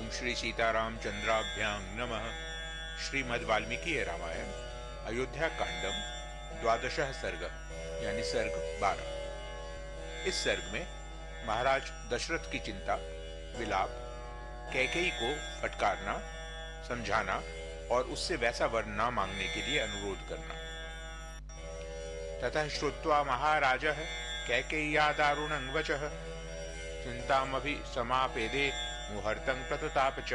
श्री सीताराम चंद्राभ्यां नमः। श्रीमद् वाल्मीकि रामायण अयोध्या कांडम द्वादशः सर्ग यानी सर्ग 12। इस सर्ग में महाराज दशरथ की चिंता, विलाप, कैकेयी को फटकारना, समझाना और उससे वैसा वर न मांगने के लिए अनुरोध करना। ततः श्रुत्वा महाराजः कैकेय्या दारुणं वचः चिंतामभि समापेदे मुहूर्तं प्रतताप च।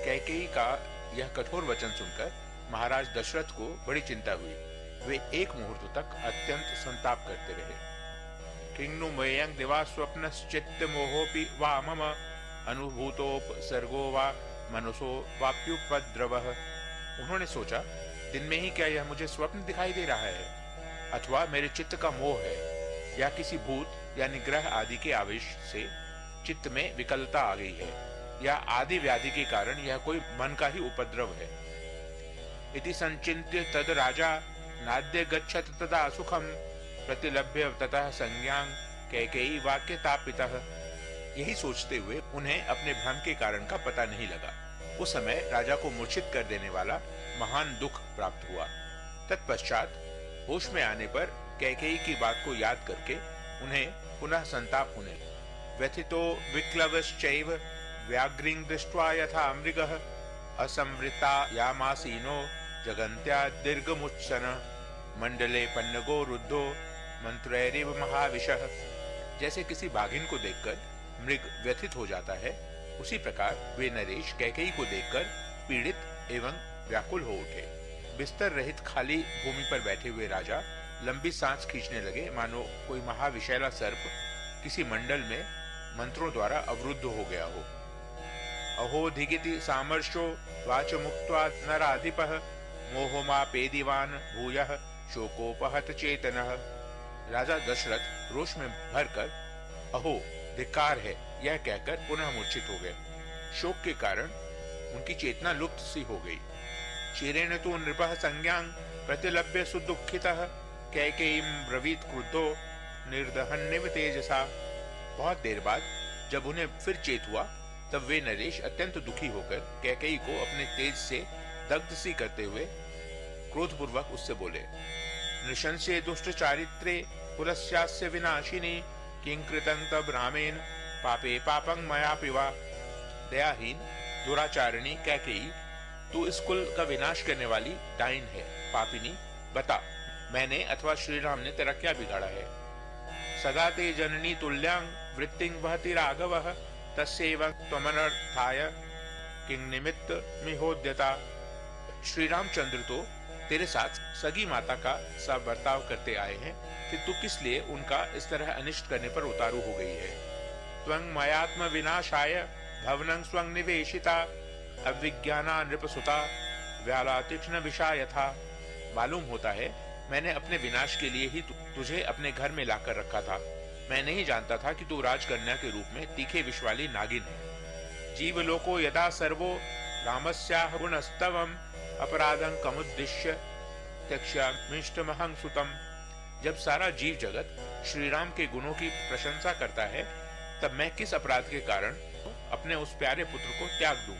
कैकेयी का यह कठोर वचन सुनकर महाराज दशरथ को बड़ी चिंता हुई। वे एक मुहूर्त तक अत्यंत संताप करते रहे। किन्नु मय्यं दिवा स्वप्नश्चित्त मोहोपि वा मम अनुभूतोपसर्गो वा मनुषो वाप्युपद्रवः। उन्होंने सोचा, दिन में ही क्या यह मुझे स्वप्न दिखाई दे रहा है, अथवा मेरे चित्त का मोह है, या किसी भूत यानी ग्रह आदि के आवेश से चित्त में विकलता आ गई है, या आदि व्याधि के कारण यह कोई मन का ही उपद्रव है। इति संचिन्त्य तद राजा नाद्य गच्छत तदा सुखम प्रतिलभ्य ततः संज्ञां कैकेयी वाक्य तापितः। यही सोचते हुए उन्हें अपने भ्रम के कारण का पता नहीं लगा। उस समय राजा को मूर्छित कर देने वाला महान दुख प्राप्त हुआ। तत्पश्चात होश में आने पर कैकेयी की बात को याद करके उन्हें पुनः संताप होने लगा। व्यथितो विक्लवश्चैव व्याघ्रीं दृष्ट्वा यथा मृगः असंवृता यामासीनो जगन्त्या दीर्घमुच्चन मंडले पन्नगो रुद्धो मंत्रैरिव महाविशः। जैसे किसी बाघिन को देखकर मृग व्यथित हो जाता है, उसी प्रकार वे नरेश कैकेयी को देखकर पीड़ित एवं व्याकुल हो उठे। बिस्तर रहित खाली भूमि पर बैठे हुए राजा लंबी सांस खींचने लगे, मानो कोई महाविशैला सर्प किसी मंडल में मंत्रों द्वारा अवरुद्ध हो गया हो। अहो धिगिति सामर्शो वाच मुक्त्वा नराधिपः मोहमापेदिवान भूयः शोकोपहत चेतनः। राजा दशरथ रोष में भरकर अहो धिक्कार है यह कहकर पुनः मूर्छित हो गए। शोक के कारण उनकी चेतना लुप्त सी हो गई। चिरेण तु नृपः संज्ञां प्रतिलभ्य सुदुःखितः कैकेयीं ब्रवीत क्रुद्धो निर्दहन्निव तेजसा। बहुत देर बाद जब उन्हें फिर चेत हुआ, तब वे नरेश अत्यंत दुखी होकर कैकेयी को अपने तेज से दग्ध सी करते हुए क्रोधपूर्वक उससे बोले, नृशंसे दुष्ट चारित्रे कुलस्यास्य विनाशिनी किं कृतं तब रामेन पापे पापं मया पिवा। दयाहीन दुराचारिणी कैकेयी, तू इस कुल का विनाश करने वाली डाइन है, पापिनी, बता मैंने अथवा श्री राम ने तेरा क्या बिगाड़ा है। सदा ते जननी तुल्यां वृत्तिं वहति राघवः तस्यैव त्वमनर्थाय किं निमित्त मिहोद्यता। श्री रामचंद्र तो तेरे साथ सगी माता का सा बर्ताव करते आए हैं, फिर तू किस लिए उनका इस तरह अनिष्ट करने पर उतारू हो गई है। त्वं मयात्म विनाशाय भवनं स्वं निवेशिता अविज्ञाना नृपसुता व्याला तीक्ष्ण विषा यथा। मालूम होता है मैंने अपने विनाश के लिए ही तुझे अपने घर में लाकर रखा था। मैं नहीं जानता था कि तू राजकन्या के रूप में तीखे विष वाली नागिन है। जीवलोको यदा सर्वो रामस्याह गुणस्तवम् अपराधं कमुद्दिश्य त्यक्ष्यामिष्टमहं सुतम्। जब सारा जीव जगत श्री राम के गुणों की प्रशंसा करता है, तब मैं किस अपराध के कारण अपने उस प्यारे पुत्र को त्याग दूं।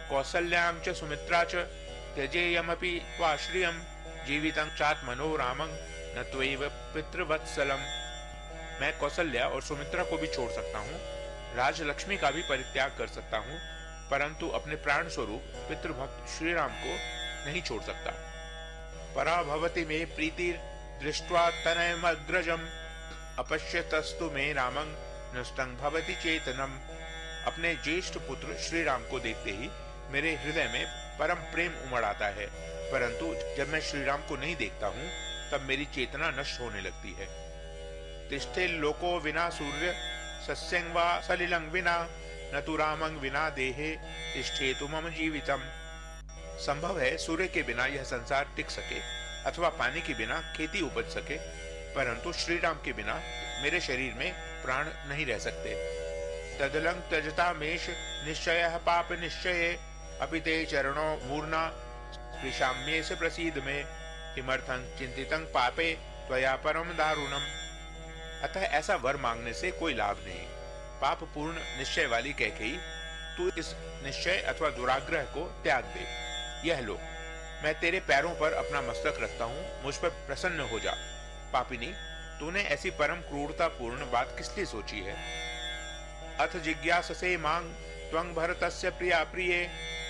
कौसल्यां च सुमित्रा च त्यजेयमपि त्वाश्रियं जीवितं चात्मनो रामं न त्वैव पितृवत्सलम। मैं कौसल्या और सुमित्रा को भी छोड़ सकता हूँ, राजलक्ष्मी का भी परित्याग कर सकता हूँ, परंतु अपने प्राण स्वरूप पितृभक्त श्री राम को नहीं छोड़ सकता। पराभवति मे प्रीतिर दृष्ट्वा तनयमग्रजम् अपश्यतस्तु मे रामं नष्टं भवति चेतनम्। अपने ज्येष्ठ पुत्र श्री राम को देखते ही मेरे हृदय में परम प्रेम उमड़ आता है, परंतु जब मैं श्री राम को नहीं देखता हूँ, तब मेरी चेतना नष्ट होने लगती है। तिष्ठे लोको विना सूर्य सस्यं वा सलिलं विना न तु रामं विना देहे तिष्ठेतु मम जीवितम्। संभव है सूर्य के बिना यह संसार टिक सके, अथवा पानी के बिना खेती उपज सके, परंतु श्री राम के बिना मेरे शरीर में प्राण नहीं रह सकते। तदलं त्यजता मेष निश्चयः पाप निश्चये अपि ते चरणो मूर्ना स्पृशाम्ये से प्रसीद में किमर्थं चिंतितं पापे त्वया परम दारुणम्। अतः ऐसा वर मांगने से कोई लाभ नहीं। पाप पूर्ण निश्चय वाली कैकेयी, तू इस निश्चय अथवा दुराग्रह को त्याग दे। यह लो, मैं तेरे पैरों पर अपना मस्तक रखता हूँ, मुझ पर प्रसन्न हो जा। पापिनी, तूने ऐसी परम क्रूरतापूर्ण बात किस लिए सोची है? अथ जिज्ञाससे मांग त्वं भरतस्य प्रिया प्रिये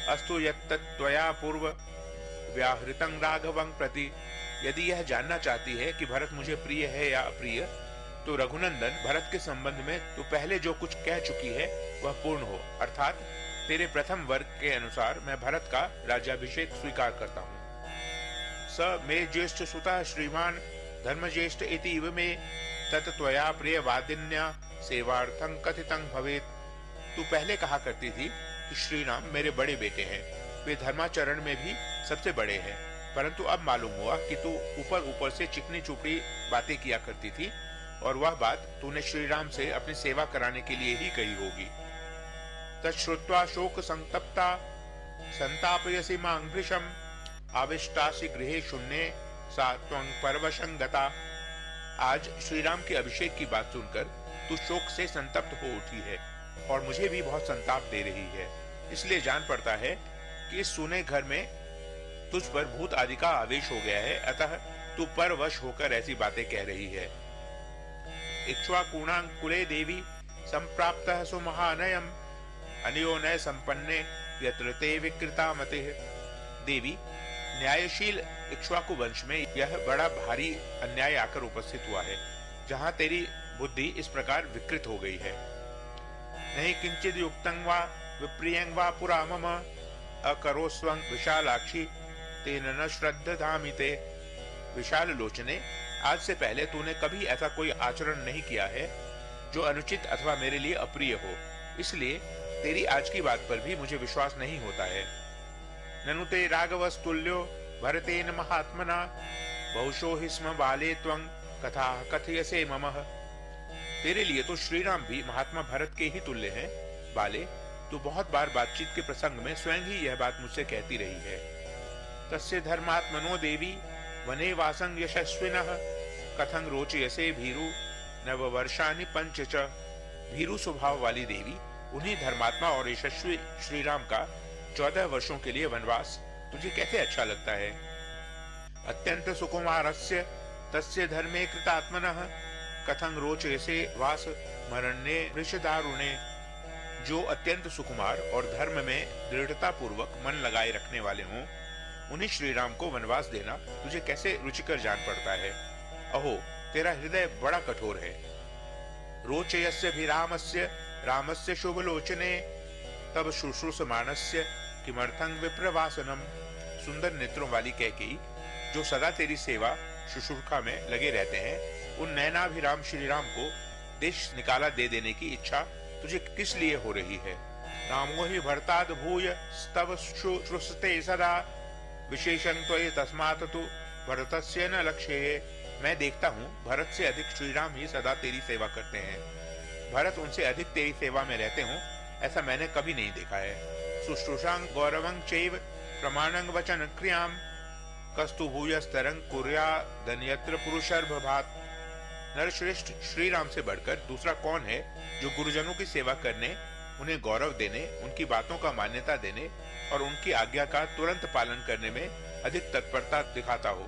अस्तु यत्तत्त्वया पूर्व व्याहृतं राघवं प्रति। यदि यह जानना चाहती है कि भरत मुझे प्रिय है या अप्रिय, तो रघुनंदन, भरत के संबंध में तू पहले जो कुछ कह चुकी है वह पूर्ण हो, अर्थात तेरे प्रथम वर्ग के अनुसार मैं भरत का राज्याभिषेक स्वीकार करता हूँ। स मे ज्येष्ठ सुतः श्रीमान धर्म ज्येष्ठ इति इव मे तत् त्वया प्रिय वादिन्या सेवार्थं कथितं भवेत्। तू पहले कहा करती थी कि श्री राम मेरे बड़े बेटे हैं, वे धर्माचरण में भी सबसे बड़े हैं, परंतु अब मालूम हुआ कि तू ऊपर ऊपर से चिकनी चुपड़ी बातें किया करती थी, और वह बात तूने श्री राम से अपनी सेवा कराने के लिए ही कही होगी। तच्छ्रुत्वा शोक संतप्ता संतापयसि मां भृशम् आविष्टासि गृहे शून्ये सा त्वं परवशं गता। आज श्री राम के अभिषेक की बात सुनकर तू शोक से संतप्त हो उठी है और मुझे भी बहुत संताप दे रही है। इसलिए जान पड़ता है कि इस सूने घर में तुझ पर भूत आदि का आवेश हो गया है, अतः तू परवश होकर ऐसी बातें कह रही है। इक्ष्वाकुणां कुले देवी संप्राप्तः सुमहानयम् अन्योन्य संपन्ने यत्र ते विकृता मतिः। देवी, न्यायशील इक्ष्वाकु वंश में यह बड़ा भारी अन्याय आकर उपस्थित हुआ है, जहाँ तेरी बुद्धि इस प्रकार विकृत हो गई है। नहीं किंचित युक्तं वा विप्रियं वा पुरा मम अकरोस्वं विशालाक्षी तेन न श्रद्धामि ते। विशाल लोचने, आज से पहले तूने कभी ऐसा कोई आचरण नहीं किया है जो अनुचित अथवा मेरे लिए अप्रिय हो, इसलिए तेरी आज की बात पर भी मुझे विश्वास नहीं होता है। ननु ते राघवस्तुल्यो भरतेन महात्मना बहुशो हि स्म बाले त्वं कथा कथयसे ममः। तेरे लिए तो श्री राम भी महात्मा भरत के ही तुल्य हैं। बाले, तू बहुत बार बातचीत के प्रसंग में स्वयं ही यह बात मुझसे कहती रही है। तस्य धर्मात्मनो देवी वने वासं यशस्विनः कथं रोचयसे भीरु नववर्षाणि पंच च। भीरु स्वभाव वाली देवी, उन्हीं धर्मात्मा और यशस्वी श्री राम का 14 वर्षों के लिए वनवास तुझे कैसे अच्छा लगता है? अत्यंत सुकुमारस्य तस्य धर्मे कृतात्मनः कथं रोचयसे वास मरण्ये वृषदारुणे। जो अत्यंत सुकुमार और धर्म में दृढ़ता पूर्वक मन लगाए रखने वाले हों, उन्हीं श्री राम को वनवास देना तुझे कैसे रुचिकर जान पड़ता है? अहो, तेरा हृदय बड़ा कठोर है। रोचयस्य भी रामस्य रामस्य शुभलोचने तब शुश्रूषमाणस्य किमर्थं विप्रवासनम। सुंदर नेत्रों वाली कैकेयी, जो सदा तेरी सेवा शुश्रूषा में लगे रहते हैं, उन नयनाभिराम श्री राम को देश निकाला दे देने की इच्छा तुझे किस लिए हो रही है? रामो हि भरताद भूय स्तव शुश्रूषते सदा विशेषं त्वयि तस्मात् तु भरतस्य न लक्ष्ये। मैं देखता हूँ भरत से अधिक श्री राम ही सदा तेरी सेवा करते हैं। भरत उनसे अधिक तेरी सेवा में रहते हों, ऐसा मैंने कभी नहीं देखा है। शुश्रूषां गौरवं चैव प्रमाणं वचन क्रियां कस्तु भूयस्तरं कुर्यादन्यत्र पुरुषर्भभात्। नरश्रेष्ठ श्री राम से बढ़कर दूसरा कौन है जो गुरुजनों की सेवा करने, उन्हें गौरव देने, उनकी बातों का मान्यता देने और उनकी आज्ञा का तुरंत पालन करने में अधिक तत्परता दिखाता हो?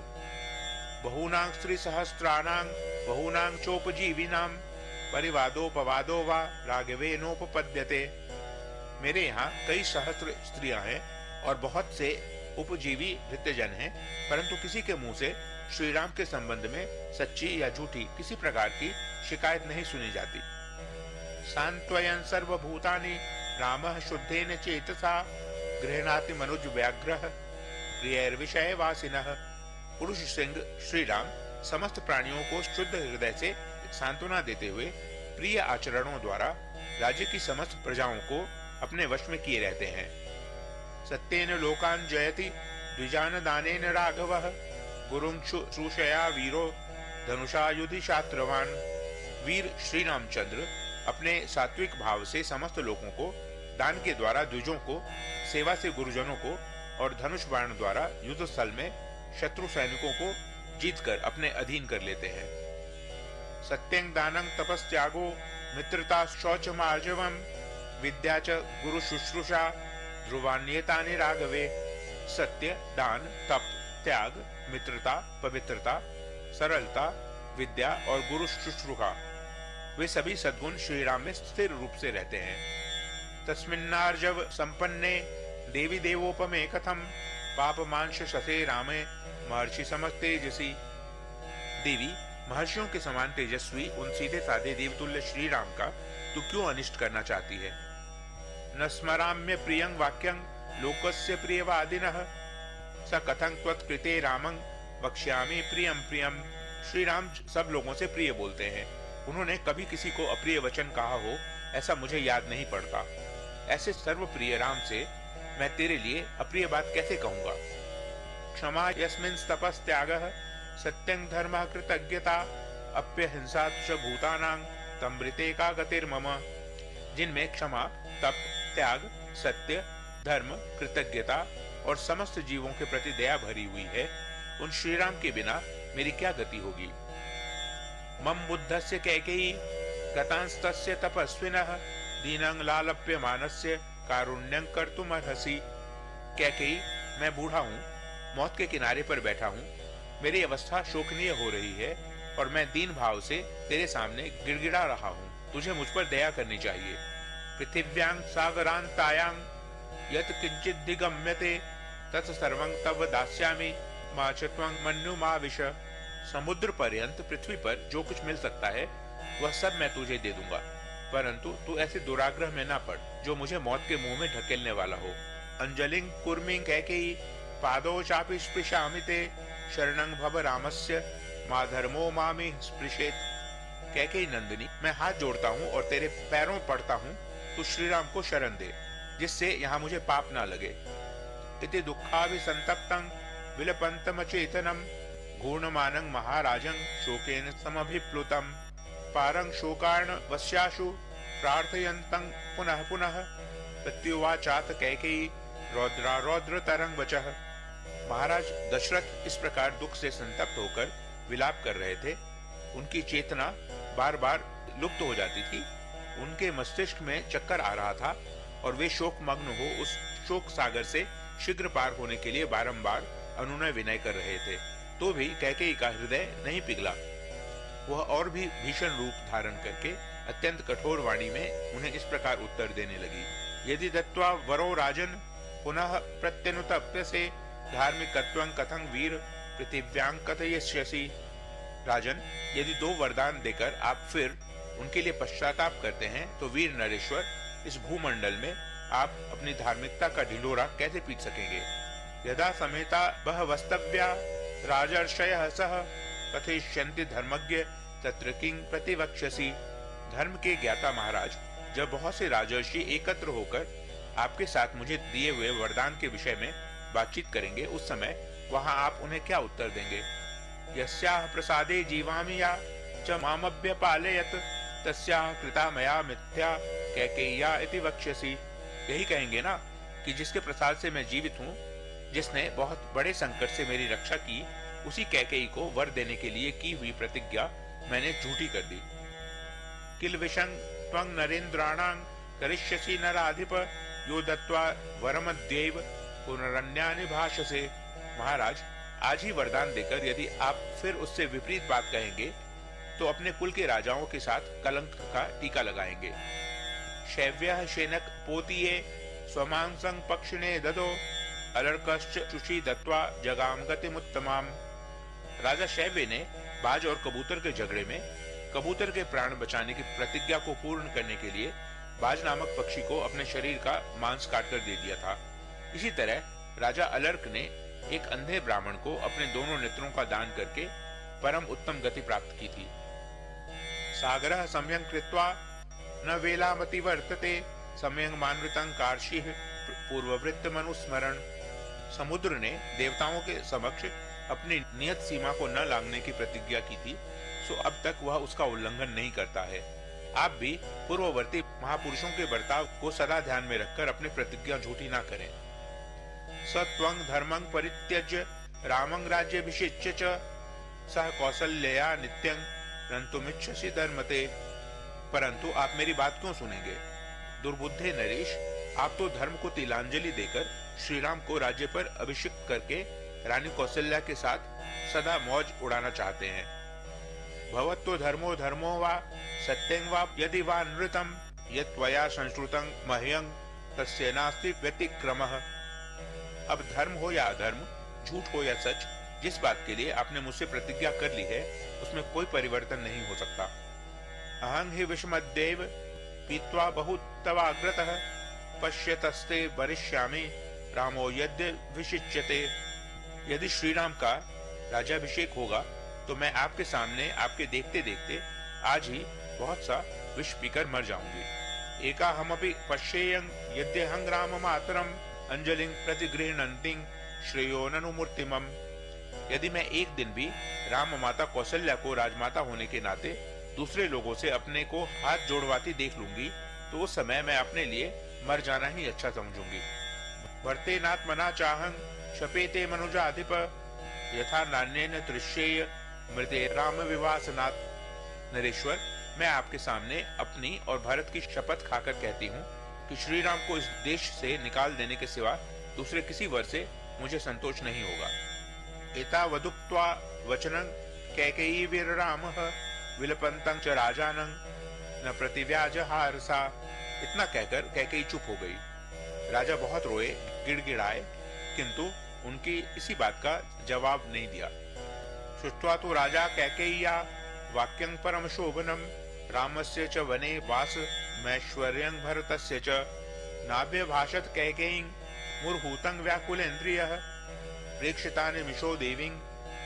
बहूनां स्त्री सहस्राणां बहूनां चोपजीविनां परिवादोपवादो वा राघवेनोपपद्यते। मेरे यहाँ कई सहस्त्र स्त्रियां हैं और बहुत से उपजीवी भृत्यजन हैं, परंतु किसी के मुंह से श्री राम के संबंध में सच्ची या झूठी किसी प्रकार की शिकायत नहीं सुनी जाती। सांत्वयन् सर्वभूतानि रामः शुद्धेन चेतसा गृह्णाति मनुज व्याघ्रः प्रियैर्विषय वासिनः। पुरुष सिंह श्री राम समस्त प्राणियों को शुद्ध हृदय से सांत्वना देते हुए प्रिय आचरणों द्वारा राज्य की समस्त प्रजाओं को अपने वश में किए रहते हैं। सत्येन लोकान् जयति द्विजान दानेन राघवः गुरुं शुश्रूषया वीरो धनुषा युधि शास्त्रवान। वीर श्री रामचंद्र अपने सात्विक भाव से समस्त लोगों को दान के द्वारा द्विजों को, सेवा से गुरुजनों को और धनुष बाण द्वारा युद्ध स्थल में शत्रु सैनिकों को जीतकर अपने अधीन कर लेते हैं। सत्यं दानं तपस्त्यागो मित्रता शौच मार्जवम विद्या च गुरु शुश्रूषा ध्रुवान्येतानि राघवे। सत्य, दान, तप, त्याग, मित्रता, पवित्रता, सरलता, विद्या और गुरु शुश्रूषा, वे सभी सद्गुण श्री राम में स्थिर रूप से रहते हैं। तस्मिन्नार्जव संपन्ने देवी देवोपमे कथम पापमांश ससे रामे महर्षि समतेजसी। देवी, महर्षियों के समान तेजस्वी उन सीधे साधे देवतुल्य श्री राम का तू क्यों अनिष्ट करना चाहती है? न स्मराम्य प्रियं वाक्यं लोकस्य प्रियवादिनः स कथं त्वत्कृते रामं वक्ष्यामि प्रियं प्रियं। श्री राम सब लोगों से प्रिय बोलते हैं, उन्होंने कभी किसी को अप्रिय वचन कहा हो ऐसा मुझे याद नहीं पड़ता। ऐसे सर्वप्रिय राम से मैं तेरे लिए अप्रिय बात कैसे कहूंगा? क्षमा यस्मिन् तपस् त्यागः सत्यं धर्मः कृतज्ञता अप्यहिंसा च भूतानां तमृते का गतिर्मम। जिनमें क्षमा, तप, त्याग, सत्य, धर्म, कृतज्ञता और समस्त जीवों के प्रति दया भरी हुई है, उन श्री राम के बिना मेरी क्या गति होगी? मम बुद्धस्य कैकेयी गतांस्तस्य तपस्विनः दीनं लालप्यमानस्य कारुण्यं कर्तुमर्हसि। कैकेयी, मैं बूढ़ा हूँ, मौत के किनारे पर बैठा हूँ, मेरी अवस्था शोकनीय हो रही है और मैं दीन भाव से तेरे सामने गिड़गिड़ा रहा हूँ। तुझे मुझ पर दया करनी चाहिए। पृथिव्यां सागरांतायां यत् किंचित दिगम्यते तत् सर्वं तव दास्यामि मा च त्वं मन्यु मा विश। समुद्र पर्यंत पृथ्वी पर जो कुछ मिल सकता है वह सब मैं तुझे दे दूंगा, परंतु तू ऐसे दुराग्रह में ना पड़ जो मुझे मौत के मुंह में ढकेलने वाला हो। अंजलिं कुर्मीं कैकेयी पादौ चापि स्पृशामि ते शरणं भव रामस्य मा धर्मो मामि स्पृशेत। कैकेयी नंदिनी, मैं हाथ जोड़ता हूँ और तेरे पैरों पड़ता हूँ, तू श्री राम को शरण दे जिससे यहाँ मुझे पाप ना लगे। इति दुःखाभिसंतप्तं विलपन्तमचेतनं घूर्णमानं महाराजं शोकेन समभिप्लुतं पारं शोकार्णवस्याशु प्रार्थयन्तं पुनः पुनः प्रत्युवाचात कैकेयी रौद्रारौद्रतरं वचः। महाराज दशरथ इस प्रकार दुख से संतप्त होकर विलाप कर रहे थे। उनकी चेतना बार बार लुप्त हो जाती थी, उनके मस्तिष्क में चक्कर आ रहा था और वे शोक मग्न हो उस शोक सागर से शीघ्र पार होने के लिए बारंबार अनुनय विनय कर रहे थे। तो भी कैकेयी का हृदय नहीं पिघला। वह और भी भीषण रूप धारण करके अत्यंत कठोर वाणी में उन्हें इस प्रकार उत्तर देने लगी। यदि दत्वा वरो राजन पुनः प्रत्यनुतप्यसे धार्मिकत्वं कथं वीर पृथिव्यां कथयिष्यसि। राजन, यदि 2 वरदान देकर आप फिर उनके लिए पश्चाताप करते हैं तो वीर नरेश्वर, इस भूमंडल में आप अपनी धार्मिकता का ढिंढोरा कैसे पीट सकेंगे? यदा समेता बहवस्तव्या राजर्षयः सह कथयिष्यन्ति धर्मज्ञ तत्र किं प्रतिवक्ष्यसि। धर्म के ज्ञाता महाराज, जब बहुत से राजर्षि एकत्र होकर आपके साथ मुझे दिए हुए वरदान के विषय में बातचीत करेंगे, उस समय वहां आप उन्हें क्या उत्तर देंगे? यस्याः प्रसादे जीवामि या च मामभ्यपालयत् तस्याः कृता मया मिथ्या कैकेय्या इति वक्ष्यसि। यही कहेंगे ना कि जिसके प्रसाद से मैं जीवित हूँ, जिसने बहुत बड़े संकट से मेरी रक्षा की, उसी कैकेयी को वर देने के लिए की हुई प्रतिज्ञा मैंने झूठी कर दी। किल विषं त्वं नरेन्द्राणां करिष्यसि नराधिप यो दत्वा वरमद्यैव पुनरन्यानि भाषसे। महाराज, आज ही वरदान देकर यदि आप फिर उससे विपरीत बात कहेंगे तो अपने कुल के राजाओं के साथ कलंक का टीका लगाएंगे। शैव्यः शेनक पोतीये स्वमांसं पक्षिणे ददो अलर्कश्च चुषी दत्वा जगाम गतिमुत्तमाम। राजा शैव्य ने बाज और कबूतर के झगड़े में कबूतर के प्राण बचाने की प्रतिज्ञा को पूर्ण करने के लिए बाज नामक पक्षी को अपने शरीर का मांस काटकर दे दिया था। इसी तरह राजा अलर्क ने एक अंधे ब्राह्मण को अपने दोनों नेत्रों का दान करके परम उत्तम गति प्राप्त की थी। सागरः सम्यं कृत्वा न वेलामति वर्तते सम्यं मानवृतं कार्षिः पूर्ववृत्त मनुस्मरण। समुद्र ने देवताओं के समक्ष अपनी नियत सीमा को न लांघने की प्रतिज्ञा की थी, सो अब तक वह उसका उल्लंघन नहीं करता है। आप भी पूर्ववर्ती महापुरुषों के बर्ताव को सदा ध्यान में रखकर अपनी प्रतिज्ञा झूठी ना करें। सत्वं धर्मं परित्यज्य रामं राज्याभिषिच्य च सह कौसल्या नित्यं रन्तुमिच्छसि धर्मते। परंतु आप मेरी बात क्यों सुनेंगे? दुर्बुद्धे नरेश, आप तो धर्म को तिलांजलि देकर श्री राम को राज्य पर अभिषिक्त करके रानी कौशल्या के साथ सदा मौज उड़ाना चाहते हैं। भवत्तो धर्मो धर्मो वा सत्यं वा यदि वा नृतम यत्वया संश्रुतं मह्यं तस्य नास्ति व्यतिक्रमः। अब धर्म हो या अधर्म, झूठ हो या सच, जिस बात के लिए आपने मुझसे प्रतिज्ञा कर ली है उसमें कोई परिवर्तन नहीं हो सकता। अहं हि विषमद्देव पीत्वा बहुतवाग्रतः पश्यतस्ते वरिष्यामि रामो यद्य विशिच्यते। यदि श्री राम का राज्याभिषेक होगा तो मैं आपके सामने आपके देखते देखते आज ही बहुत सा विष पीकर मर जाऊंगी। एका हमपि पश्येयं यद्यहं राम मातरम अंजलिं प्रतिगृह्णन्ति श्रेयो ननु मूर्तिमम्। यदि मैं एक दिन भी राम माता कौशल्या को राजमाता होने के नाते दूसरे लोगों से अपने को हाथ जोड़वाती देख लूंगी तो उस समय मैं अपने लिए मर जाना ही अच्छा समझूंगी। वर्तेनात्मना चाहं शपेते मनुजाधिप यथा नान्येन तृष्येय मृते राम विवासनात्। नरेश्वर, मैं आपके सामने अपनी और भरत की शपथ खाकर कहती हूँ कि श्री राम को इस देश से निकाल देने के सिवा दूसरे किसी वर से मुझे संतोष नहीं होगा। एतावदुक्त्वा वचनं कैकेयी वीररामः विलपन्तं च राजानं न प्रतिव्याजहार सा। इतना कहकर कैकेयी चुप हो गई। राजा बहुत रोए, गिड़गिड़ाए, किंतु उनकी इसी बात का जवाब नहीं दिया। श्रुत्वा तो राजा कैकेय्या वाक्यं परम शोभनम रामस्य च वने वास मैश्वर्यं भरतस्य च नाभ्यभाषत कैकेयीं मुर्हूतं व्याकुलेन्द्रियः प्रेक्षितानि मिशो देवीं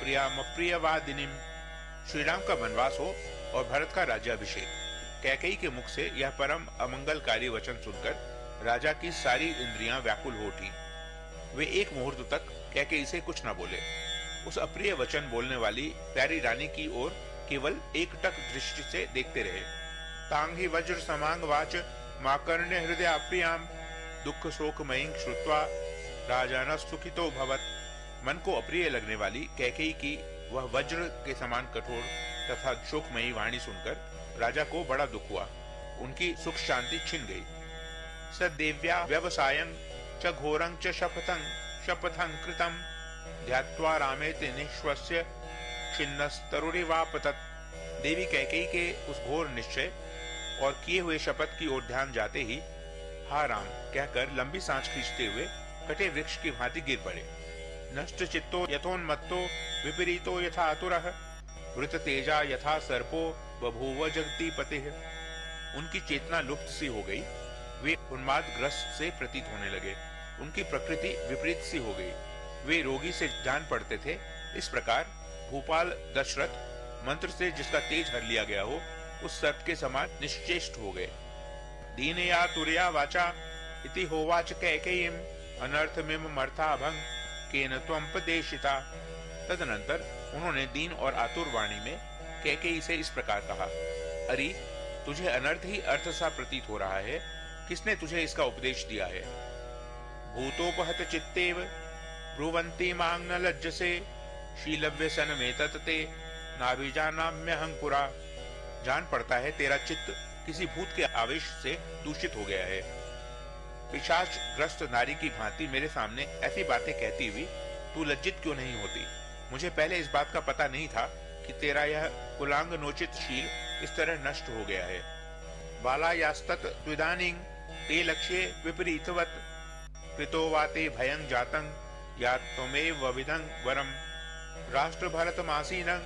प्रियामप्रियवादिनीं। श्री राम का वनवास हो और भरत का राज्याभिषेक। कैकेयी के मुख से यह परम अमंगलकारी वचन सुनकर राजा की सारी इंद्रियां व्याकुल हो उठी। वे एक मुहूर्त तक कैकेयी से कुछ न बोले। उस अप्रिय वचन बोलने वाली प्यारी रानी की ओर केवल एकटक दृष्टि से देखते रहे। तांग ही वज्र समांग वाच माकर्ण्य हृदय प्रियाम दुख शोकमयीं श्रुत्वा राजान सुखितो भवत। मन को अप्रिय लगने वाली कैकेयी की वह वज्र के समान कठोर तथा शोकमयी वाणी सुनकर राजा को बड़ा दुख हुआ। उनकी सुख शांति छिन गई। सदेव्या व्यवसायं च घोरं च शपथं कृतं ध्यात्वा रामेति निश्वस्य छिन्नस्तरुरिवापतत्। देवी कैकेयी के उस घोर निश्चय और किए हुए शपथ की ओर ध्यान जाते ही हा राम कहकर लंबी सांस खींचते हुए कटे वृक्ष की भांति गिर पड़े। नष्ट चित्तो यथोन्मत्तो विपरीतो यथा आतुरः वृत तेजा यथा सर्पो बभूव जगदीपतिः। उनकी चेतना लुप्त सी हो गई। वे उन्मादग्रस्त से प्रतीत होने लगे। उनकी प्रकृति विपरीत सी हो गई। वे रोगी से जान पड़ते थे। इस प्रकार भूपाल दशरथ मंत्र से जिसका तेज हर लिया गया हो उस सर्प के समान निश्चेष्ट हो गए। दीनया तुरया वाचा इति होवाच कैकेयीं अनर्थमिम मर्थाभंग केन त्वमुपदेशिता। तदनंतर उन्होंने दीन और आतुर वाणी में कैकेयी से इस प्रकार कहा, अरे तुझे अनर्थ ही अर्थ सा प्रतीत हो रहा है, किसने तुझे इसका उपदेश दिया है? भूतोपहत चित्तेव ब्रुवन्ति मां न लज्जसे शीलव्यसन में तत्ते नाभिजानाम्यहं पुरा। जान पड़ता है तेरा चित्त किसी भूत के आवेश से दूषित हो गया है। पिशाच ग्रस्त नारी की भांति मेरे सामने ऐसी बातें कहती हुई तू लज्जित क्यों नहीं होती? मुझे पहले इस बात का पता नहीं था कि तेरा यह कुलांग नोचित शील इस तरह नष्ट हो गया है। बाला यास्तत त्विदानीं ते लक्ष्ये विपरीतवत कृतो वाते भयं जातं या त्वमेव विधं वरम राष्ट्र भरत मासीनं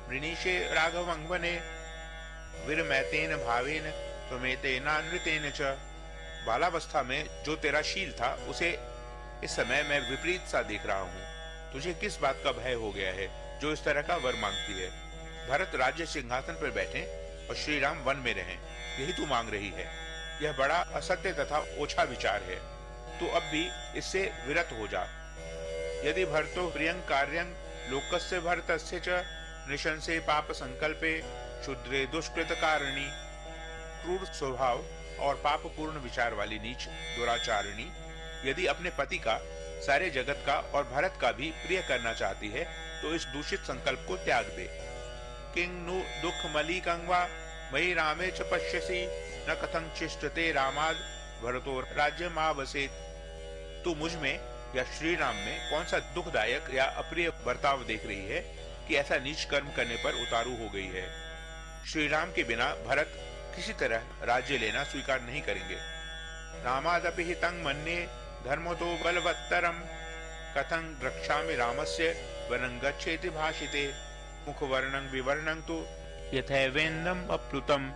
मृणीशे राघवं वने विरमैतेन भावेन त्वमेतेनानृतेन च। बालावस्था में जो तेरा शील था उसे इस समय मैं विपरीत सा देख रहा हूँ। तुझे किस बात का भय हो गया है जो इस तरह का वर मांगती है? भरत राज्य सिंहासन पर बैठे और श्री राम वन में रहें, यही तू मांग रही है। यह बड़ा असत्य तथा ओछा विचार है। तू अब भी इससे विरत हो जा। यदि भरतो प्रियं कार्यं लोकस्य भरतस्य च निशंसे पाप संकल्पे क्षुद्रे दुष्कृत कारिणी। क्रूर स्वभाव और पापपूर्ण विचार वाली नीच दुराचारिणी यदि अपने पति का, सारे जगत का और भरत का भी प्रिय करना चाहती है तो इस दूषित संकल्प को त्याग दे। किंग नु दुख मलिकं वा मयि रामे च पश्यसि न कथं चिष्टते रामाद भरतो राज्यमावसेत्। तू मुझ में या श्री राम में कौन सा दुखदायक या अप्रिय बर्ताव देख रही है कि ऐसा नीच कर्म करने पर उतारू हो गई है? श्री राम के बिना भरत किसी तरह राज्य लेना स्वीकार नहीं करेंगे। रामादपि हितं मन्ये धर्मतो बलवत्तरम कथं द्रक्ष्यामि रामस्य वनं गच्छेति भाषिते मुखवर्णं विवर्णं तु यथैवेन्दम् अप्लुतम्।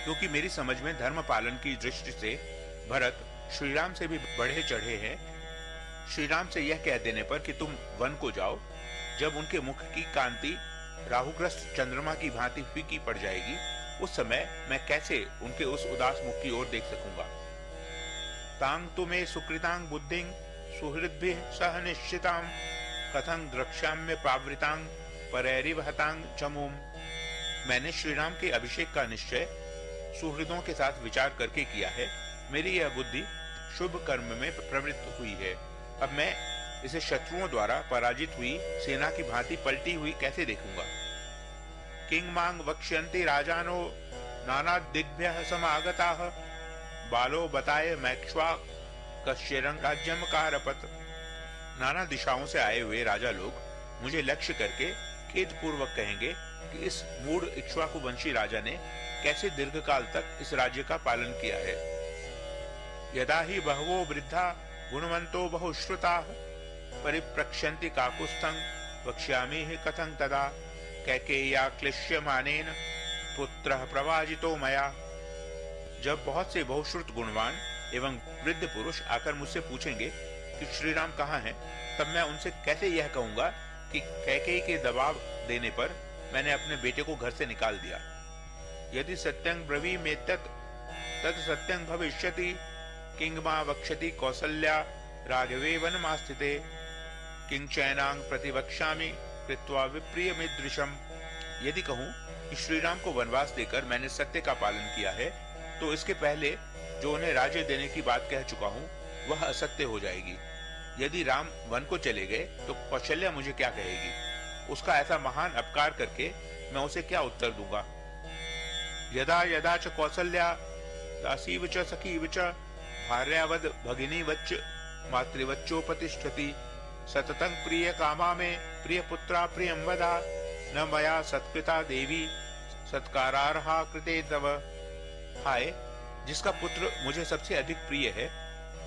क्योंकि मेरी समझ में धर्म पालन की दृष्टि से भरत श्री राम से भी बढ़े चढ़े हैं। श्री राम से यह कह देने पर कि तुम वन को जाओ, जब उनके मुख की कांति राहुग्रस्त चंद्रमा की भांति फीकी पड़ जाएगी, उस समय मैं कैसे उनके उस उदास मुख की ओर देख सकूंगा। तांग तुम्हें सुकृतांग बुद्धिं सुहृद्भिः सह निश्चितां कथं द्रक्ष्याम्य पावृतांग परैरिव हतांग चमूम। मैंने श्री राम के अभिषेक का निश्चय सुहृदों के साथ विचार करके किया है। मेरी यह बुद्धि शुभ कर्म में प्रवृत्त हुई है। अब मैं इसे शत्रुओं द्वारा पराजित हुई सेना की भांति पलटी हुई कैसे देखूंगा। किंग मांग वक्ष्यन्ति राजानो नाना दिग्भ्यः समागताः बालो बताए मैक्ष्वा कश्यरं राज्यम कारपत। नाना दिशाओं से आए हुए राजा लोग मुझे लक्ष्य करके खेद पूर्वक कहेंगे कि इस मूढ़ इक्ष्वाकुवंशी राजा ने कैसे दीर्घकाल तक इस राज्य का पालन किया है। यदा ही बहवो वृद्धा गुणवंतो बहुश्रुताः परिप्रक्ष्यन्ति काकुत्स्थं वक्ष्यामि हि कथं तदा कैकेय्या क्लिश्यमानेन पुत्रः प्रवाजितो मया। जब बहुत से बहुश्रुत गुणवान एवं वृद्ध पुरुष आकर मुझसे पूछेंगे कि श्री राम कहाँ हैं, तब मैं उनसे कैसे यह कहूंगा कि कैकेयी के दबाव देने पर मैंने अपने बेटे को घर से निकाल दिया। यदि सत्यं ब्रवीम्येतत् तत् सत्यं भविष्यति किंग मा वक्ष्यति कौसल्या राघवे वनमास्थिते किंग चैनांग प्रतिवक्ष्यामि कृत्वा विप्रियमिदृशम्। यदि कहूं कि श्री राम को वनवास देकर मैंने सत्य का पालन किया है, तो इसके पहले जो उन्हें राज्य देने की बात कह चुका हूं वह असत्य हो जाएगी। यदि राम वन को चले गए तो कौशल्या मुझे क्या कहेगी? उसका ऐसा महान अपकार करके मैं उसे क्या उत्तर दूंगा। यदा यदा च कौसल्या दासीव च सखीव च भार्यावद भगिनीवच्च मातृवच्चोपतिष्ठति सततं प्रिय कामा में प्रिय पुत्रा प्रियं वदा न मया सत्कृता देवी सत्कारार्हा कृते तव। हाय, जिसका पुत्र मुझे सबसे अधिक प्रिय है,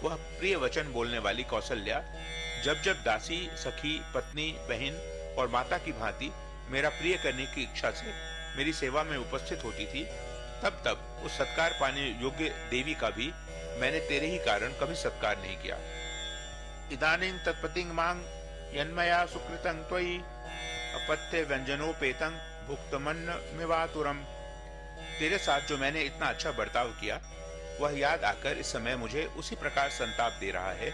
वह प्रिय वचन बोलने वाली कौसल्या जब जब दासी सखी पत्नी बहन और माता की भांति मेरा प्रिय करने की इच्छा से मेरी सेवा में उपस्थित होती थी, तब तब उस सत्कार पाने योग्य देवी का भी मैंने तेरे ही कारण कभी सत्कार नहीं किया। इदानीं तत्पतिं मांग यन्मया सुकृतं त्वयि अपत्य व्यंजनोपेतं भुक्तमन्न मिवातुरम। तेरे साथ जो मैंने इतना अच्छा बर्ताव किया, वह याद आकर इस समय मुझे उसी प्रकार संताप दे रहा है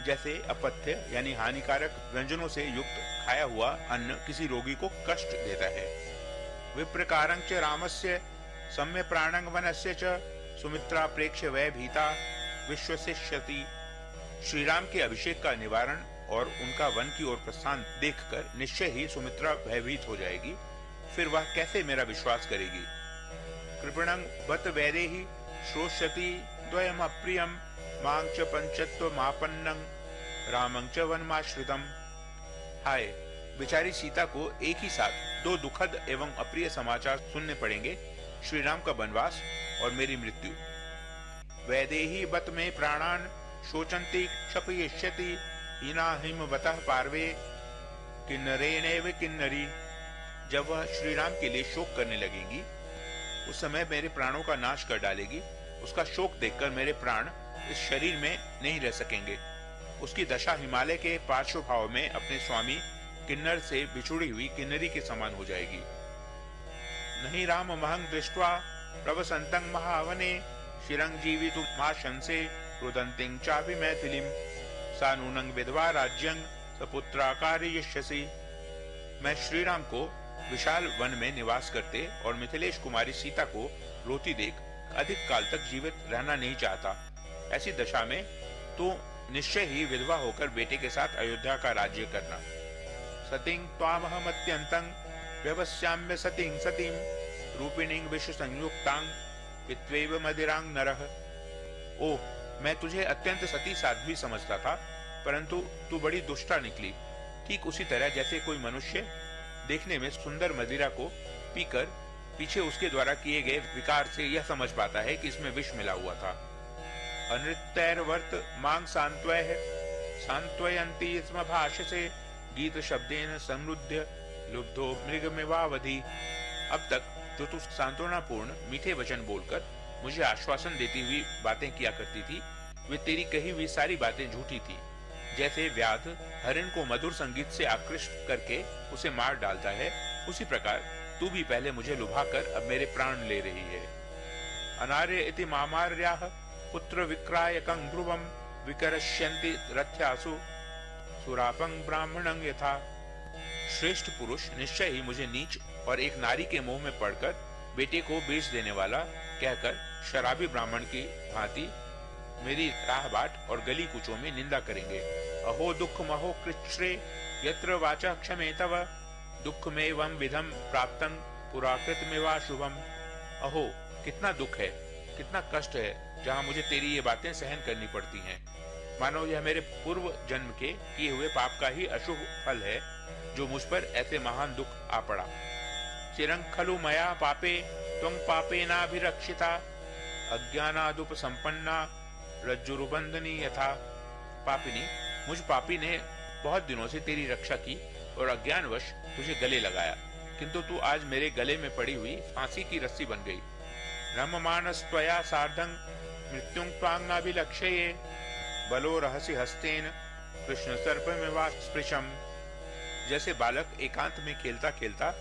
जैसे अपथ्य यानी हानिकारक व्यंजनों से युक्त खाया हुआ अन्न किसी रोगी को कष्ट देता है। विप्रकारं च रामस्य सम्य प्राणं वनस्य च सुमित्रा प्रेक्ष्य वै भीता विश्वसिष्यति। श्री राम के अभिषेक का निवारण और उनका वन की ओर प्रस्थान देखकर निश्चय ही सुमित्रा भयभीत हो जाएगी, फिर वह कैसे मेरा विश्वास करेगी। कृपणं बत वैदेही श्रोष्यति द्वयम् अप्रियं मां च पंचत्वमापन्नं रामं च वनमाश्रितम्। हाय, बेचारी सीता को एक ही साथ दो दुखद एवं अप्रिय समाचार सुनने पड़ेंगे, श्री राम का वनवास और मेरी मृत्यु। वैदेही बत में प्राणान शोचन्ति क्षपयिष्यति हीना हिमवतः पार्वे किन्नरेणैव किन्नरी। जब वह श्री राम के लिए शोक करने लगेंगी, उस समय मेरे प्राणों का नाश कर डालेगी। उसका शोक देखकर मेरे प्राण इस शरीर में नहीं रह सकेंगे। उसकी दशा हिमालय के पार्श्व भाव में अपने स्वामी किन्नर से बिछुड़ी हुई किन्नरी के समान हो जाएगी। नहीं राम महं दृष्ट्वा प्रवसन्तं महावने शिरं जीवितुमाशंसे रुदन्तिं चापि मैथिलीं सा नूनं विधवा राज्यं सपुत्रा कारयिष्यसि। मैं श्री राम को विशाल वन में निवास करते और मिथिलेश कुमारी सीता को रोती देख अधिक काल तक जीवित रहना नहीं चाहता। ऐसी दशा में तो निश्चय ही विधवा होकर बेटे के साथ अयोध्या का राज्य करना। सतिं त्वामहमत्यन्तं व्यवस्याम्य सतिं सतीं रूपिणीं विश्व संयुक्तां पित्वैव मदिरां नरः। ओ, मैं तुझे अत्यंत सती साध्वी समझता था, परंतु तू बड़ी दुष्टा निकली। ठीक उसी तरह जैसे कोई मनुष्य देखने में सुंदर मदिरा को पीकर पीछे उसके द्वारा किए गए विकार से यह समझ पाता है कि इसमें विष मिला हुआ था। अनृत्यैर्वर्त मांग सांत्वयः सांत्वयन्ति स्म भाषसे गीत शब्देन समृद्ध लुब्धो मृगमिवावधि। अब तक जो तू सांत्वनापूर्ण मीठे वचन बोलकर मुझे आश्वासन देती हुई बातें किया करती थी, वे तेरी कही हुई सारी बातें झूठी थी। जैसे व्याध हरिण को मधुर संगीत से आकृष्ट करके उसे मार डालता है, उसी प्रकार तू भी पहले मुझे लुभाकर अब मेरे प्राण ले रही है। अनार्य इति मामार्याः पुत्र विक्रायकं ध्रुवं विकरष्यन्ति रथ्यासु सुरापं ब्राह्मणं यथा। श्रेष्ठ पुरुष निश्चय ही मुझे नीच और एक नारी के मोह में पड़कर बेटे को बेच देने वाला कहकर शराबी ब्राह्मण की भांति मेरी राह बाट और गली कूचों में निंदा करेंगे। अहो दुख महो कृच्छ्रे यत्र वाचा क्षमे तव दुःखमेवं विधम प्राप्तं पुराकृतमेवा शुभम। अहो कितना दुख है, कितना कष्ट है जहाँ मुझे तेरी ये बातें सहन करनी पड़ती हैं। मानो यह मेरे पूर्व जन्म के किए हुए पाप का ही अशुभ फल है जो मुझ पर ऐसे महान दुख आ पड़ा। चिरं खलु मया पापे त्वं पापेनाभिरक्षिता अज्ञानादुपसंपन्ना रज्जुरुबंधनी यथा। पापिनी, मुझ पापी ने बहुत दिनों से तेरी रक्षा की और अज्ञानवश तुझे गले लगाया, किंतु तू आज मेरे गले में पड़ी हुई फांसी की रस्सी बन गई। रममानस्त्वया सार्धं मृत्युं त्वांगाभिलक्ष्ये बलो रहसि हस्तेन कृष्ण सर्पमेवा स्पृशम। जैसे बालक एकांत में खेलता खेलता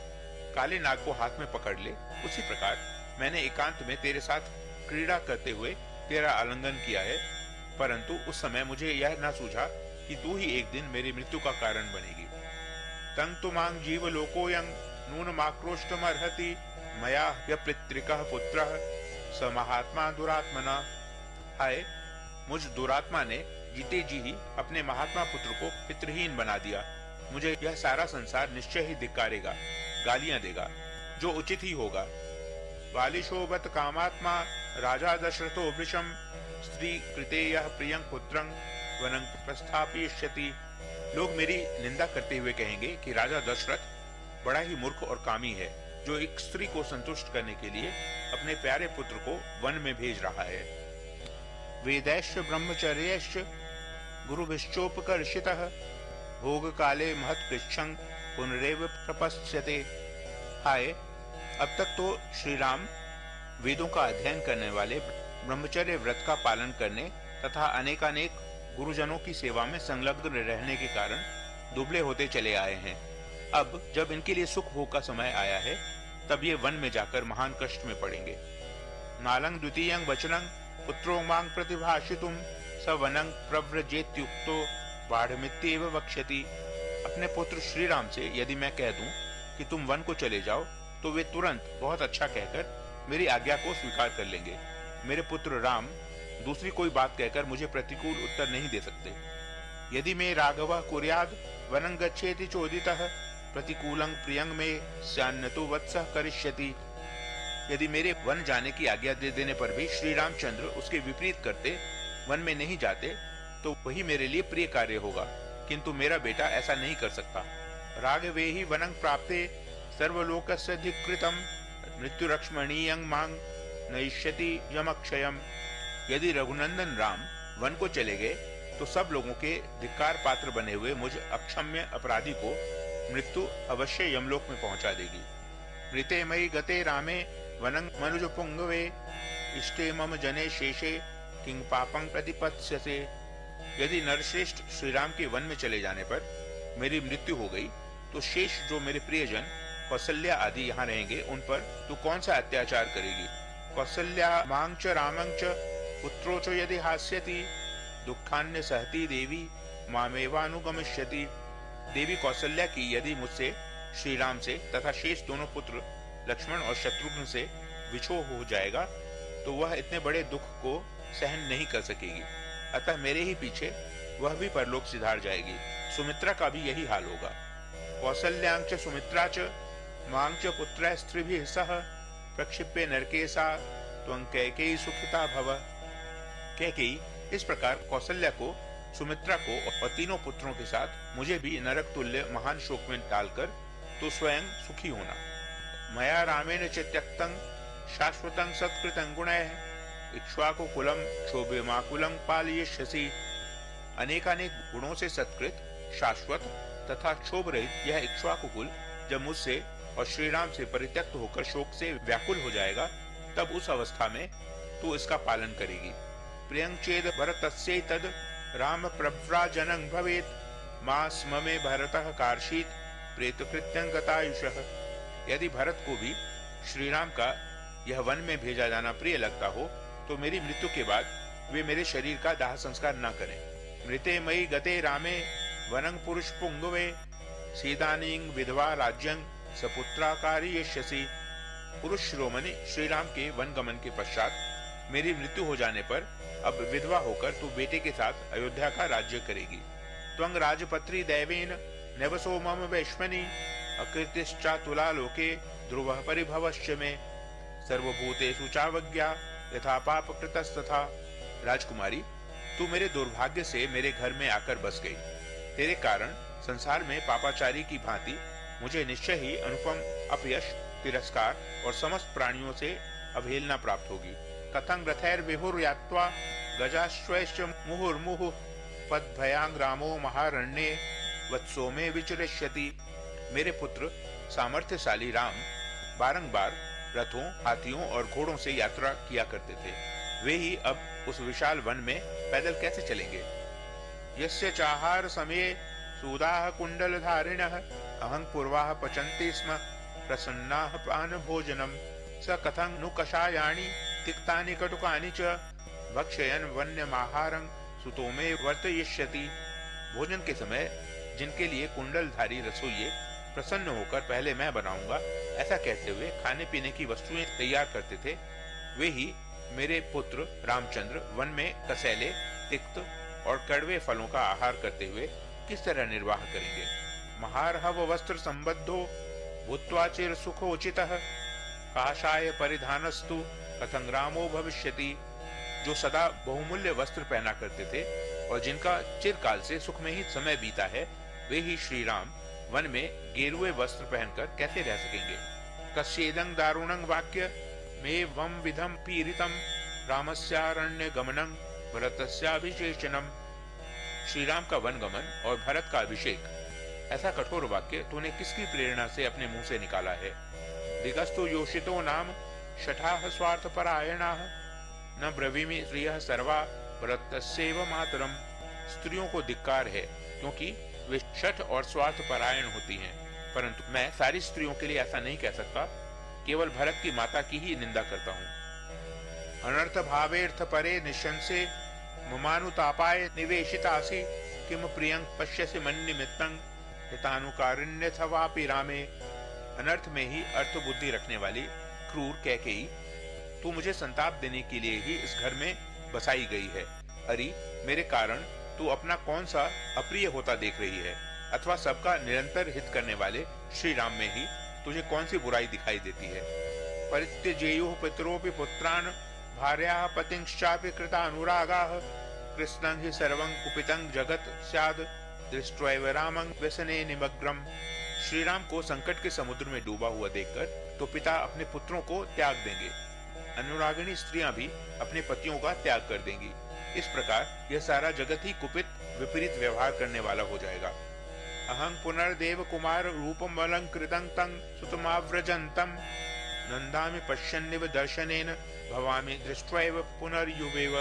काले नाग को हाथ में पकड़ ले, उसी प्रकार मैंने एकांत में तेरे साथ क्रीड़ा करते हुए तेरा आलिंगन किया है, परंतु उस समय मुझे यह न सूझा कि तू ही एक दिन मेरी मृत्यु का कारण बनेगी। तंग तु मांग जीव लोकोयं नूनमाक्रोष्टमर्हति मया यपितृकः पुत्रः स महात्मा दुरात्मना। हाय, मुझ दुरात्मा ने जीते जी ही अपने महात्मा पुत्र को पितृहीन बना दिया। मुझे यह सारा संसार निश्चय ही धिक्कारेगा, गालियां देगा, जो उचित ही होगा। बालिशोबत कामात्मा राजा दशरथो वृषम स्त्री कृते यह प्रियं पुत्रं वनं प्रस्थापयिष्यति। लोग मेरी निंदा करते हुए कहेंगे कि राजा दशरथ बड़ा ही मूर्ख और कामी है, जो एक स्त्री को संतुष्ट करने के लिए अपने प्यारे पुत्र को वन में भेज रहा है। वेदैश्च ब्रह्मचर्यश्च गुरुभिश्चोपकर्षितः भोग काले महत्कृच्छं पुनरेव प्रपश्यते। हाय, अब तक तो श्री राम वेदों का अध्ययन करने वाले, ब्रह्मचर्य व्रत का पालन करने तथा अनेकानेक गुरुजनों की सेवा में संलग्न रहने के कारण दुबले होते चले आए हैं। अब जब इनके लिए सुख भोग का समय आया है, तब ये वन में जाकर महान कष्ट में पड़ेंगे। नालं द्वितीयं वचनं पुत्रो मांग प्रतिभाषितुं स वनं प्रव्रजेत्युक्तो बाढ़मित्येव वक्ष्यति। अपने पुत्र श्री राम से यदि मैं कह दूं कि तुम वन को चले जाओ, तो वे तुरंत बहुत अच्छा कहकर मेरी आज्ञा को स्वीकार कर लेंगे। मेरे पुत्र राम दूसरी कोई बात कहकर मुझे प्रतिकूल उत्तर नहीं दे सकते। यदि मे राघवः कुर्याद् वनं गच्छेति चोदितः प्रतिकूलं प्रियं मे स्यान्नतु वत्सः करिष्यति। यदि मेरे वन जाने की आज्ञा दे देने पर भी श्री रामचंद्र उसके विपरीत करते, वन में नहीं जाते, तो वही मेरे लिए प्रिय कार्य होगा, किंतु मेरा बेटा ऐसा नहीं कर सकता। राघवे ही वनं प्राप्ते सर्वलोकस्य धिक्कृतं मृत्युरक्ष्मणीयं मांग नयिष्यति यमक्षयम्। यदि रघुनंदन राम वन को चले गए, तो सब लोगों के धिक्कार पात्र बने हुए मुझ अक्षम्य अपराधी को मृत्यु अवश्य यमलोक में पहुंचा देगी। मृते मयि गते रामे वनं मनुज पुंगवे इष्टे मम जने शेषे किंग पापं प्रतिपत्स्यसे। यदि नरश्रेष्ठ श्री राम के वन में चले जाने पर मेरी मृत्यु हो गई, तो शेष जो मेरे प्रियजन कौशल्या आदि यहाँ रहेंगे, उन पर तू कौन सा अत्याचार करेगी। कौशल्या मांग च रामं च पुत्रो च यदि हास्यति दुखान्य सहती देवी मामेवानुगमिष्यति। देवी कौशल्या की यदि मुझसे, श्री राम से तथा शेष दोनों पुत्र लक्ष्मण और शत्रुघ्न से विछोह हो जाएगा, तो वह इतने बड़े दुख को सहन नहीं कर सकेगी। अतः मेरे ही पीछे वह भी परलोक सिधार जाएगी। सुमित्रा का भी यही हाल होगा। कौसल्यां च सुमित्रा च मां च पुत्रैः स्त्रिभिः सह प्रक्षिप्य नरके सा त्वं कैकेयी सुखिता भव। कैकेयी इस प्रकार कौशल्या को, सुमित्रा को और तीनों पुत्रों के साथ मुझे भी नरक तुल्य महान शोक में डालकर तो स्वयं सुखी होना। मया रामेण च त्यक्तं शाश्वतं सत्कृतं गुणैः इक्ष्वाकुकुलं क्षोभमाकुलं पालयिष्यसि। अनेकानेक गुणों से सत्कृत, शाश्वत तथा क्षोभ रहित यह इक्ष्वाकुकुल जब मुझसे और श्री राम से परित्यक्त होकर शोक से व्याकुल हो जाएगा, तब उस अवस्था में तू इसका पालन करेगी। प्रियं चेद भरतस्यैतद् राम प्रव्राजनं भवेत् मा स्म मे भरतः कार्षीत् प्रेतकृत्यं गतायुषः। यदि भरत को भी श्री राम का यह वन में भेजा जाना प्रिय लगता हो, तो मेरी मृत्यु के बाद वे मेरे शरीर का दाह संस्कार न करें। मृते मयि गते रामे वनं पुरुष पुंगवे सीदानीं विधवा राज्यं सपुत्राकारी यश्यसि। पुरुष शिरोमणि श्री राम के वन गमन के पश्चात मेरी मृत्यु हो जाने पर अब विधवा होकर तू बेटे के साथ अयोध्या का राज्य करेगी। त्वं राजपत्री दैवेन नवसो मम वैश्मनि अकृतिश्चा तुला लोके ध्रुवः परिभवश्च मे सर्वभूतेषु चावज्ञा यथा पाप कृतस्तथा। राजकुमारी, तू मेरे दुर्भाग्य से मेरे घर में आकर बस गई। तेरे कारण संसार में पापाचारी की भांति मुझे निश्चय ही अनुपम अपयश, तिरस्कार और समस्त प्राणियों से अवहेलना प्राप्त होगी। कथं रथैर्विहुर्यात्वा गजाश्वैश्च मुहुर्मुहुः पद्भयां रामो महारण्ये वत्सो में विचरिष्यति। मेरे पुत्र सामर्थ्यशाली राम बारंबार रथों, हाथियों और घोड़ों से यात्रा किया करते थे। वे ही अब उस विशाल वन में पैदल कैसे चलेंगे। यस्य चाहार समये सूदाः कुंडलधारिणः अहं पूर्वाः पचन्ति स्म प्रसन्नाः पान भोजनम स कथं नु कषायाणि तिक्तानि कटुकानि च भक्षयन् वन्यमाहारं सुतो में वर्तयिष्यति। भोजन के समय जिनके लिए कुंडलधारी रसोइये प्रसन्न होकर पहले मैं बनाऊंगा ऐसा कहते हुए खाने पीने की वस्तुएं तैयार करते थे, वे ही मेरे पुत्र रामचंद्र वन में कसैले, तिक्त और कड़वे फलों का आहार करते हुए किस तरह निर्वाह करेंगे। महारहव वस्त्र संबद्धो भूत्वा चिर सुखोचितः काषाय परिधानस्तु कथं रामो भविष्यति। जो सदा बहुमूल्य वस्त्र पहना करते थे और जिनका चिरकाल से सुख में ही समय बीता है, वे ही श्री राम वन में गेरुए वस्त्र पहनकर कैसे रह सकेंगे। कस्येदं दारुणं वाक्य मे वम विधम पीड़ितम रामस्यारण्य गमनं भरतस्याभिषेचनम। श्री राम का वन गमन और भरत का अभिषेक, ऐसा कठोर वाक्य तूने किसकी प्रेरणा से अपने मुंह से निकाला है। दिगस्तु योषितो नाम शठाः स्वार्थपरायणाः न ब्रवीमि स्त्रियः सर्वा भरतस्यैव मातरम। स्त्रियों को धिक्कार है क्योंकि वे शठ और स्वार्थ परायण होती हैं, परंतु मैं सारी स्त्रियों के लिए ऐसा नहीं कह सकता, केवल भरत की माता की ही निंदा करता हूँ। अनर्थ भावेर्थ परे निशंसे ममानुतापाय निवेशितासि किम प्रियं पश्यसि मन्निमित्तं हितानुकारिण्यथवापि रामे। अनर्थ में ही अर्थ बुद्धि रखने वाली क्रूर कैकेयी, तू मुझे संताप देने के लिए ही इस घर में बसाई गई है। अरे मेरे कारण तू अपना कौन सा अप्रिय होता देख रही है, अथवा सबका निरंतर हित करने वाले श्री राम में ही तुझे कौन सी बुराई दिखाई देती है। परित्यजेयुः पितरोऽपि पुत्रान् भार्याः पतिंश्चापि कृतानुरागाः कृष्णं हि सर्वं कुपितं जगत् स्याद् दृष्ट्वैव रामं व्यसने निमग्नम्। श्री राम को संकट के समुद्र में डूबा हुआ देखकर तो पिता अपने पुत्रों को त्याग देंगे, अनुरागिणी स्त्रियां भी अपने पतियों का त्याग कर देंगी। इस प्रकार यह सारा जगत ही कुपित विपरीत व्यवहार करने वाला हो जाएगा। अहं पुनर्देव कुमार रूपम अलंकृतं तं सुतमाव्रजन्तं नंदामि पश्यन्निव दर्शनेन भवामि दृष्ट्वैव पुनर्युवेव।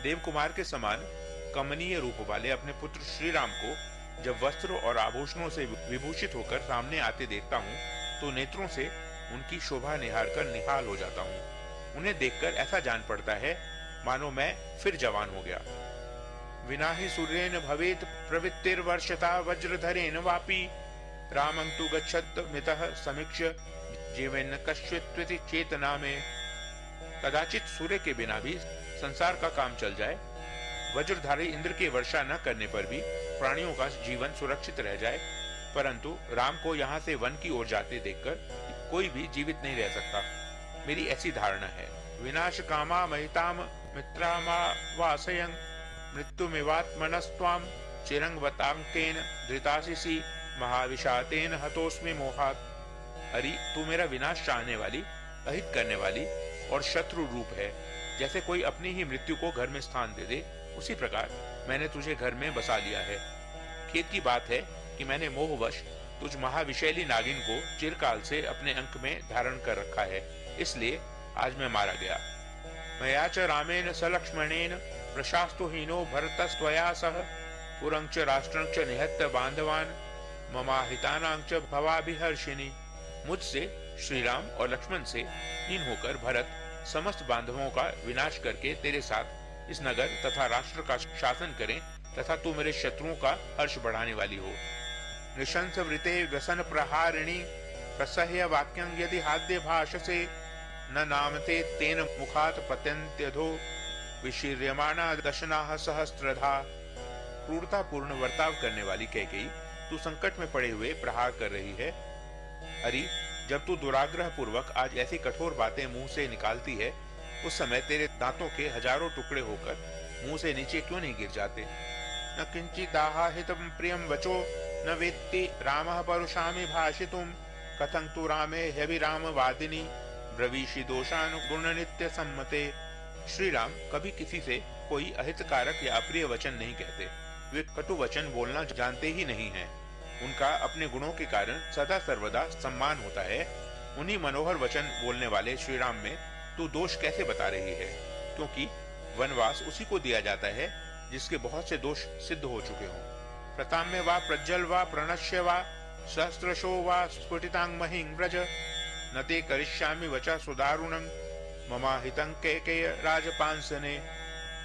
देव कुमार के समान कमनीय रूप वाले अपने पुत्र श्री राम को जब वस्त्र और आभूषणों से विभूषित होकर सामने आते देखता हूँ तो नेत्रों से उनकी शोभा निहार कर निहाल हो जाता हूँ। उन्हें देखकर ऐसा जान पड़ता है मानो मैं फिर जवान हो गया। विना ही सूर्येन भवेत प्रवृत्तिर्वर्षता वज्रधरेन वापि रामं तु गच्छत मितः समीक्ष्य जीवेन कश्चित् चेतना में। कदाचित सूर्य के बिना भी संसार का काम चल जाए, वज्रधारी इंद्र के वर्षा न करने पर भी प्राणियों का जीवन सुरक्षित रह जाए, परंतु राम को यहाँ से वन की ओर जाते देखकर कोई भी जीवित नहीं रह सकता। मेरी ऐसी धारणा है। विनाश कामा महिताम मित्रामावासयन् मृत्युमिवात्मनस्त्वां चिरंगवतांकेन धृतासिसी महाविषातेन हतोस्मि मोहात्। अरि तू मेरा विनाश चाहने वाली, अहित करने वाली और शत्रु रूप है। जैसे कोई अपनी ही मृत्यु को घर में स्थान दे दे, उसी प्रकार मैंने तुझे घर में बसा लिया है। खेद की बात है कि मैंने मोहवश तुझ महाविशैली नागिन को चिरकाल से अपने अंक में धारण कर रखा है, इसलिए आज मैं मारा गया। मया च रामेण सलक्ष्मणेन प्रशास्तुहीनो भरतस्त्वया सह पुरं च राष्ट्रं च निहत्य बांधवान् ममाहितानां च भवाभिहर्षिणी। मुझसे श्री राम और लक्ष्मण से हीन होकर भरत समस्त बांधवों का विनाश करके तेरे साथ इस नगर तथा राष्ट्र का शासन करें तथा तू मेरे शत्रुओं का हर्ष बढ़ाने वाली हो। निशंस वृते व्यसन प्रहारिणी प्रसह्य वाक्यं यदि हाद्य भाषसे न नामते तेन मुखात पत्यन्त्यधो विशीर्यमाना दशनाः सहस्त्रधा। क्रूरता पूर्ण वर्ताव करने वाली कैकेयी, तू संकट में पड़े हुए प्रहार कर रही है। अरे जब तू दुराग्रह पूर्वक आज ऐसी कठोर बातें मुंह से निकालती है, उस समय तेरे दांतों के हजारों टुकड़े होकर मुंह से नीचे क्यों नहीं गिर जाते। न किंचिदाहितं प्रियं वचो न वेत्ति रामः परुषामि भाषितुं कथं तु रामे ह्यभिराम वादिनी ब्रवीषि दोषान् गुण नित्य सम्मते। श्री राम कभी किसी से कोई अहितकारक या अप्रिय वचन नहीं कहते। वे कटु वचन बोलना जानते ही नहीं हैं। उनका अपने गुणों के कारण सदा सर्वदा सम्मान होता है। उन्हीं मनोहर वचन बोलने वाले श्री राम में तू दोष कैसे बता रही है, क्योंकि वनवास उसी को दिया जाता है जिसके बहुत से दोष सिद्ध हो चुके हों। प्रताम्य वा प्रज्वल वा प्रणश्य वा सहस्रशो वा स्फुटितांग महिं व्रज न ते करिष्यामि वचा सुदारुणं ममाहितं कैकेय राजपांसने।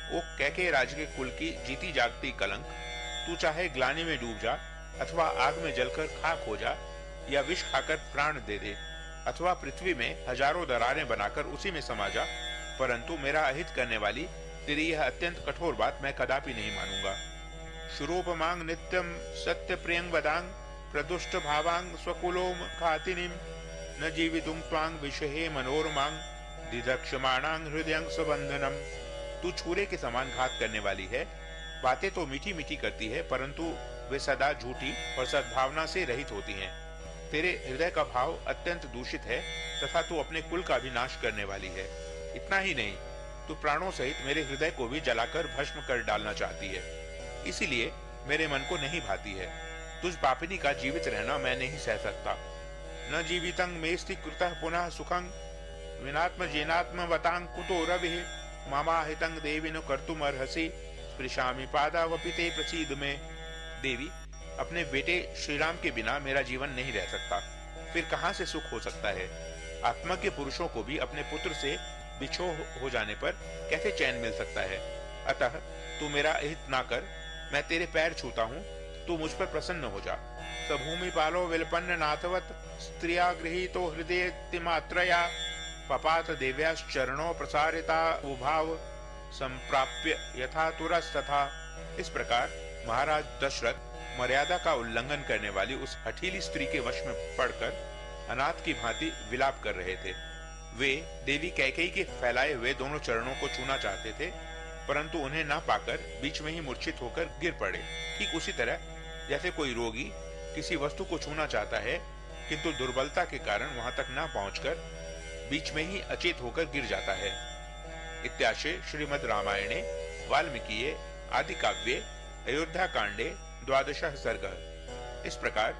ओ कैकेय राज के कुल की जीती जागती कलंक, तू चाहे ग्लानि में डूब जा अथवा आग में जलकर खाक हो जा या विष खाकर प्राण दे दे अथवा पृथ्वी में हजारों दरारें बनाकर उसी में समा जा, परंतु मेरा अहित करने वाली तेरी यह अत्यंत कठोर बात मैं कदापि नहीं मानूंगा। शुरूपमांग नित्यं सत्य प्रियं वदांग प्रदुष्ट भावांग स्वकुलोम खातिनीम न जीवितुं त्वांग विषहे मनोरमांग दिदक्षमाणांग हृदयं स्वबंधनम। तू छुरे के समान घात करने वाली है। बातें तो मीठी मीठी करती है, परंतु वे सदा झूठी और सद्भावना से रहित होती हैं। तेरे हृदय का भाव अत्यंत दूषित है तथा तू अपने कुल का भी नाश करने वाली है। इतना ही नहीं, तू प्राणों सहित मेरे हृदय को भी जलाकर भस्म कर डालना चाहती है। इसीलिए मेरे मन को नहीं भाती है। तुझ पापिनी का जीवित रहना मैं नहीं सह सकता। न जीवितं मेस्ति कृतः पुनः सुखं विनात्म जेनात्म वतांग कुतो रविः ममाहितं देविनो कर्तुमर्हसि स्पृशामि पादावपि ते प्रसीद में। देवी, अपने बेटे श्री राम के बिना मेरा जीवन नहीं रह सकता, फिर कहां से सुख हो सकता है। आत्मा के पुरुषों को भी अपने पुत्र से बिछो हो जाने पर कैसे चैन मिल सकता है। अतः तू मेरा अहित ना कर, मैं तेरे पैर छूता हूँ, तू मुझ पर प्रसन्न हो जा। सभूमि पालो विलपन्न नाथवत स्त्रिया गृहीतो हृदय तिमात्रया पपात देव्याश्चरणों प्रसारिता उभाव संप्राप्य यथा तुरस्तथा। इस प्रकार महाराज दशरथ मर्यादा का उल्लंघन करने वाली उस हठीली स्त्री के वश में पड़कर अनाथ की भांति विलाप कर रहे थे। वे देवी कैकेयी के फैलाए हुए दोनों चरणों को छूना चाहते थे, परंतु उन्हें न पाकर बीच में ही मूर्छित होकर गिर पड़े। ठीक उसी तरह जैसे कोई रोगी किसी वस्तु को छूना चाहता है, किंतु दुर्बलता के कारण वहां तक न पहुंचकर बीच में ही अचेत होकर गिर जाता है। इत्याशे श्रीमद् रामायणे वाल्मीकिये आदि काव्ये अयोध्या कांडे 12 सर्ग। इस प्रकार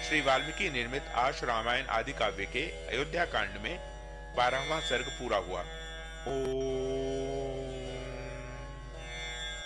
श्री वाल्मीकि निर्मित आश रामायण आदि काव्य के अयोध्या कांड में 12वां सर्ग पूरा हुआ। ओम